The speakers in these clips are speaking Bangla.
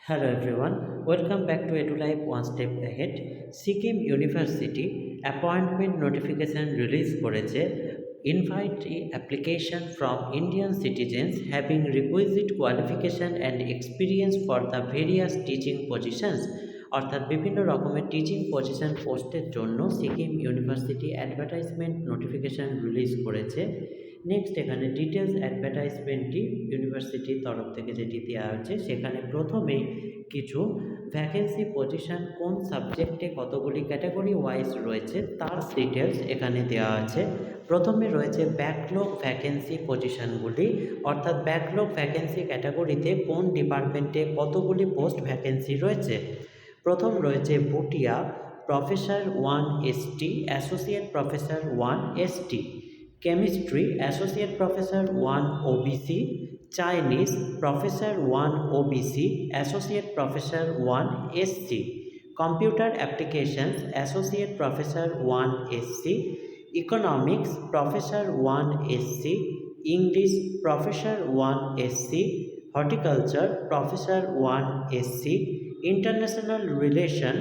Hello everyone, welcome back to EduLife One Step Ahead. Sikkim university appointment notification release করেছে। Invite application from Indian citizens having requisite qualification and experience for the various teaching positions, অর্থাৎ বিভিন্ন রকমের টিচিং পজিশন পোস্টের জন্য Sikkim university advertisement notification release করেছে। নেক্সট এখানে ডিটেলস অ্যাডভার্টাইজমেন্টটি ইউনিভার্সিটির তরফ থেকে যেটি দেওয়া হচ্ছে, সেখানে প্রথমেই কিছু ভ্যাকেন্সি পজিশন কোন সাবজেক্টে কতগুলি ক্যাটাগরি ওয়াইজ রয়েছে তার ডিটেলস এখানে দেওয়া আছে। প্রথমে রয়েছে ব্যাকলগ ভ্যাকেন্সি পজিশনগুলি, অর্থাৎ ব্যাকলগ ভ্যাকেন্সি ক্যাটাগরিতে কোন ডিপার্টমেন্টে কতগুলি পোস্ট ভ্যাকেন্সি রয়েছে। প্রথম রয়েছে Bhutia, professor 1 ST, associate professor 1 ST, chemistry associate professor 1 OBC, Chinese professor 1 OBC, associate professor 1 SC, computer applications associate professor 1 SC, economics professor 1 SC, English professor 1 SC, horticulture professor 1 SC, international relation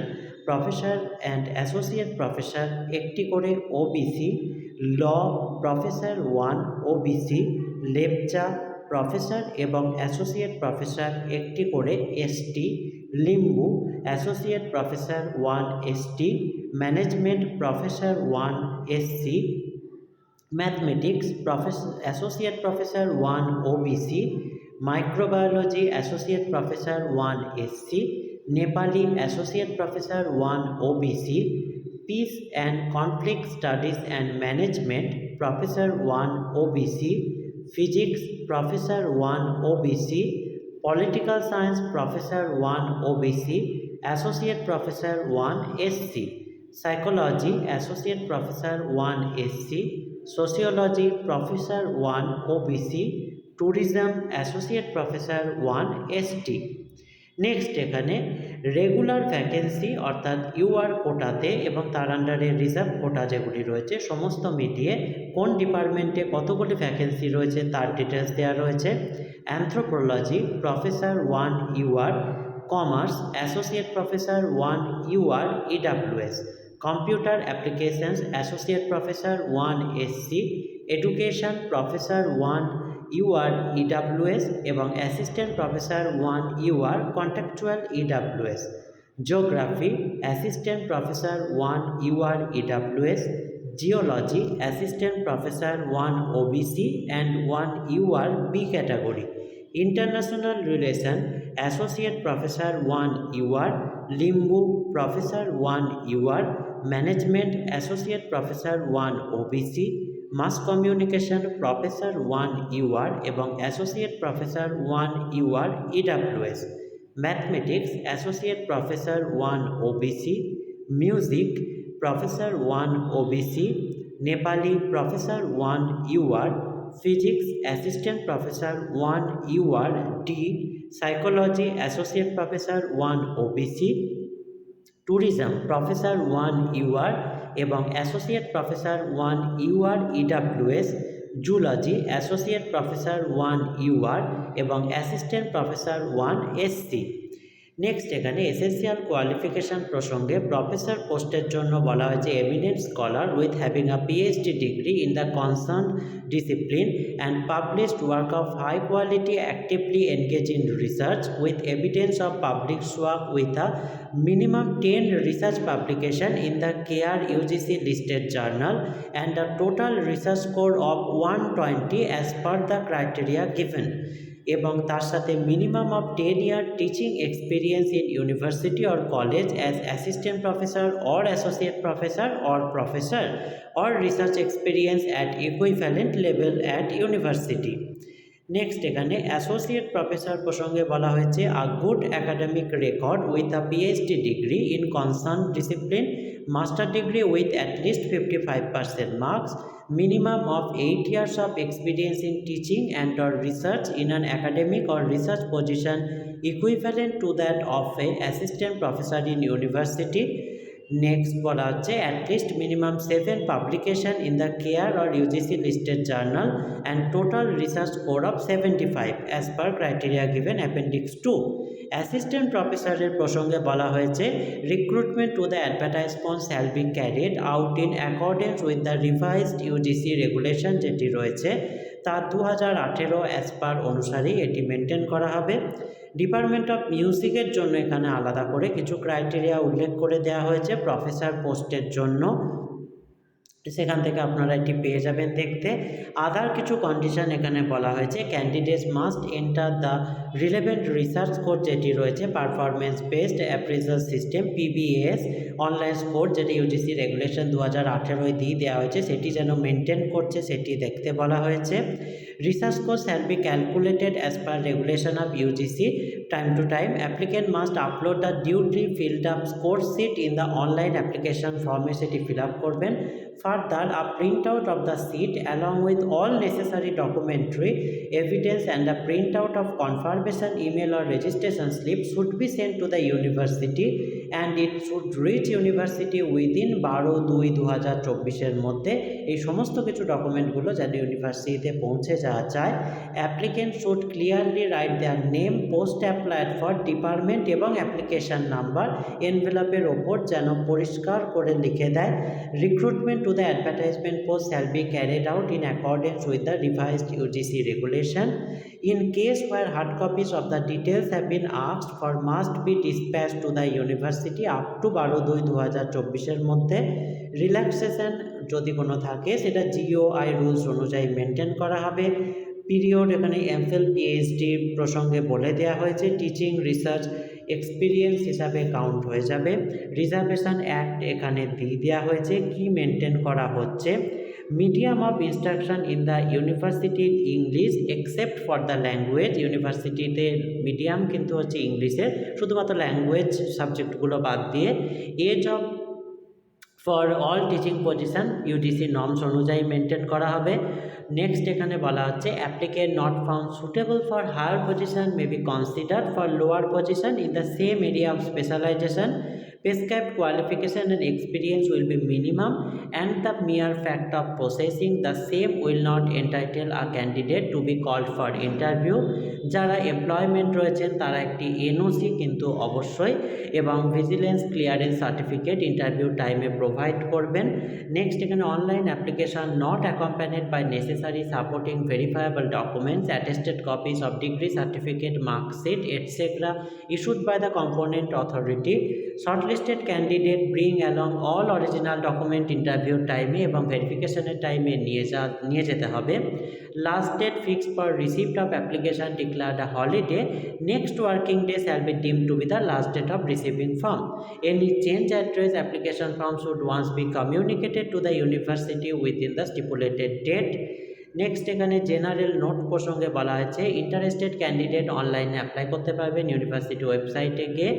professor and associate professor একটি করে OBC, ল প্রফেসর 1 OBC, লেপচা প্রফেসর এবং অ্যাসোসিয়েট প্রফেসর একটি করে ST, Limbu associate professor 1 ST, management professor 1 SC, mathematics associate professor 1 OBC, microbiology associate professor 1 SC, Nepali associate professor 1 OBC, piece and conflict studies and management professor 1 OBC, physics professor 1 OBC, political science professor 1 OBC, associate professor 1 SC, psychology associate professor 1 SC, sociology professor 1 OBC, tourism associate professor 1 ST। Next এখানে রেগুলার ভ্যাকেন্সি অর্থাৎ UR কোটাতে এবং তার আন্ডারে রিজার্ভ কোটা যেগুলি রয়েছে সমস্ত মিলিয়ে কোন ডিপার্টমেন্টে কতগুলি ভ্যাকেন্সি রয়েছে তার ডিটেলস দেওয়া রয়েছে। Anthropology professor 1 UR, commerce associate professor 1 UR EWS, computer applications associate professor 1 SC, education professor 1 UR EWS এবং assistant professor 1 UR contractual EWS, geography assistant professor 1 UR EWS, geology assistant professor 1 OBC and 1 UR B category, international relation associate professor 1 UR, Limbu professor 1 UR, management associate professor 1 OBC, mass communication professor 1 UR এবং associate professor 1 UR EWS, mathematics associate professor 1 OBC, music professor 1 OBC, Nepali professor 1 UR, physics assistant professor 1 UR D, psychology associate professor 1 OBC, tourism professor 1 UR এবং associate professor 1 UR EWS, zoology associate professor 1 UR এবং অ্যাসিস্ট্যান্ট প্রফেসর 1 SC। নেক্সট এখানে এসেন্সিয়াল কোয়ালিফিকেশান প্রসঙ্গে প্রফেসর পোস্টের জন্য বলা হয়েছে eminent scholar with having a PhD degree in the concern discipline and published work of high quality actively engage in research with evidence of public work with a minimum 10 research publication in the 𝐀𝐬𝐬𝐢𝐬𝐨 listed journal and a total research score of 120 as per the criteria given, এবং তার সাথে minimum of 10 year teaching experience in university or college as assistant professor or associate professor or professor or research experience at equivalent level at university. Next এখানে অ্যাসোসিয়েট প্রফেসর প্রসঙ্গে বলা হয়েছে a good academic record with a PhD degree in concern discipline, master degree with at least 55% marks, minimum of 8 years of experience in teaching and or research in an academic or research position equivalent to that of a assistant professor in university, next বলা হচ্ছে at least minimum 7 publication in the CARE or UGC listed journal and total research score of 75 as per criteria given appendix 2। Assistant প্রফেসরের প্রসঙ্গে বলা হয়েছে recruitment to the advertisement shall be carried out in accordance with the revised UGC regulation যেটি রয়েছে তা 2018 অ্যাজ পার অনুসারেই এটি মেনটেন করা হবে। ডিপার্টমেন্ট অফ মিউজিকের জন্য এখানে আলাদা করে কিছু ক্রাইটেরিয়া উল্লেখ করে দেওয়া হয়েছে প্রফেসর পোস্টের জন্য, সেখান থেকে আপনারা এটি পেয়ে যাবেন দেখতে। আদার কিছু কন্ডিশন এখানে বলা হয়েছে candidates must enter the relevant research code যেটি রয়েছে performance based appraisal system PBS online score যেটি ইউজিসি রেগুলেশন 2018 দিয়ে দেওয়া হয়েছে সেটি যেন মেনটেন করছে সেটি দেখতে বলা হয়েছে। Research code shall be calculated as per regulation of UGC time to time. Applicant must upload the duly filled up score sheet in the online application form সেটি fill up করবেন। Further, a printout of the sheet along with all necessary documentary evidence and a printout of confirmation email or registration slip should be sent to the university and it should reach university within 12/2/2024 মধ্যে। এই সমস্ত কিছু ডকুমেন্টগুলো যাতে ইউনিভার্সিটিতে পৌঁছে যাওয়া যায়। Applicant should clearly right there name, post applied for, department এবং অ্যাপ্লিকেশন নাম্বার এনভেলপের ওপর যেন পরিষ্কার করে লিখে দেয়। Recruitment to the advertisement post shall be carried out in accordance with the revised UGC regulation. In case where hard copies of the details have been asked for must be dispatched to the university up to 12/2/2024 মধ্যে। রিল্যাক্সেশন যদি কোনো থাকে সেটা জিওআই রুলস অনুযায়ী মেনটেন করা হবে। পিরিয়ড এখানে এমফিল পিএইচডি প্রসঙ্গে বলে দেওয়া হয়েছে, টিচিং রিসার্চ এক্সপিরিয়েন্স হিসাবে কাউন্ট হয়ে যাবে। রিজার্ভেশন অ্যাক্ট এখানে দিয়ে দেওয়া হয়েছে কি মেনটেন করা হচ্ছে। Medium of instruction in the university English except for the language. ইউনিভার্সিটিতে মিডিয়াম কিন্তু হচ্ছে ইংলিশের, শুধুমাত্র ল্যাঙ্গুয়েজ সাবজেক্টগুলো বাদ দিয়ে। Age of for all teaching position UGC norms অনুযায়ী মেনটেন করা হবে। নেক্সট এখানে বলা হচ্ছে applicant not found suitable for higher position may be considered for lower position in the same area of specialization. Prescribed qualification and experience will be minimum and the mere fact of possessing the same will not entitle a candidate to be called for interview. যারা এমপ্লয়মেন্ট রয়েছেন তারা একটি এনওসি কিন্তু অবশ্যই এবং ভিজিলেন্স ক্লিয়ারেন্স সার্টিফিকেট ইন্টারভিউ টাইমে প্রোভাইড করবেন। নেক্সট এখানে online application not accompanied by necessary supporting verifiable documents attested copies of degree certificate marksheet etcetera issued by the component authority. Shortlisted candidate bring along all original document interview টাইমে এবং ভেরিফিকেশনের টাইমে নিয়ে যেতে হবে। Last date fixed for receipt of application declared a holiday. Next working day shall be deemed to be the last date of receiving form. Any change address application form should once be communicated to the university within the stipulated date. Next এখানে জেনারেল নোট প্রসঙ্গে বলা হয়েছে ইন্টারেস্টেড ক্যান্ডিডেট অনলাইনে অ্যাপ্লাই করতে পারবেন ইউনিভার্সিটি ওয়েবসাইটে গিয়ে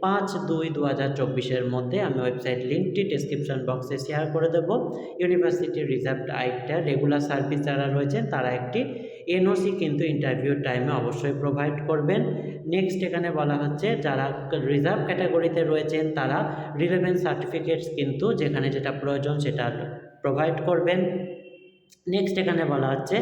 5/2/2024 মধ্যে। আমি ওয়েবসাইট লিঙ্কটি ডেসক্রিপশন বক্সে শেয়ার করে দেবো। ইউনিভার্সিটি রিজার্ভড আইটা রেগুলার সার্ভিস যারা রয়েছেন তারা একটি এনওসি কিন্তু ইন্টারভিউ টাইমে অবশ্যই প্রোভাইড করবেন। নেক্সট এখানে বলা হচ্ছে যারা রিজার্ভ ক্যাটাগরিতে রয়েছেন তারা রিলেভেন্ট সার্টিফিকেটস কিন্তু যেখানে যেটা প্রয়োজন সেটা প্রোভাইড করবেন। নেক্সট এখানে বলা হচ্ছে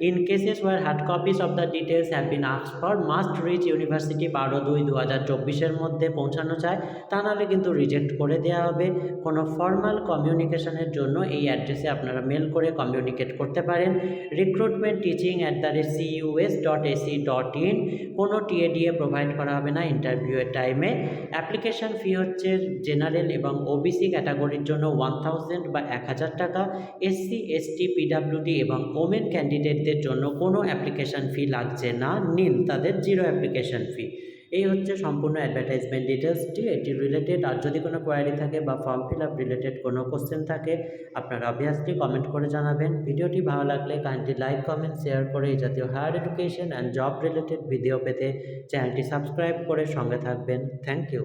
in cases where hard copies of the details have been asked for must reach university 12/2/2024 মধ্যে পৌঁছানো চায়, তা নাহলে কিন্তু রিজেক্ট করে দেওয়া হবে। কোনো ফর্মাল কমিউনিকেশনের জন্য এই অ্যাড্রেসে আপনারা মেল করে কমিউনিকেট করতে পারেন। Recruitment teaching@cus.ac.in। কোনো টিএডিএ প্রোভাইড করা হবে না ইন্টারভিউয়ের টাইমে। অ্যাপ্লিকেশন ফি হচ্ছে জেনারেল এবং ওবিসি ক্যাটাগরির জন্য 1000 বা 1000 টাকা। এসসি এসটি পিডাব্লিউডি এবং ওমেন ক্যান্ডিডেটদের জন্য কোনো অ্যাপ্লিকেশন ফি লাগছে না, নীল, তাদের 0 অ্যাপ্লিকেশন ফি। এই হচ্ছে সম্পূর্ণ অ্যাডভার্টাইজমেন্ট ডিটেলসটি। এটি রিলেটেড আর যদি কোনো কোয়ারি থাকে বা ফর্ম ফিল আপ রিলেটেড কোনো কোশ্চেন থাকে আপনারা অবভিয়াসলি কমেন্ট করে জানাবেন। ভিডিওটি ভালো লাগলে কাইন্ডলি লাইক কমেন্ট শেয়ার করে এই জাতীয় higher education and job related video পেতে চ্যানেলটি সাবস্ক্রাইব করে সঙ্গে থাকবেন। Thank you.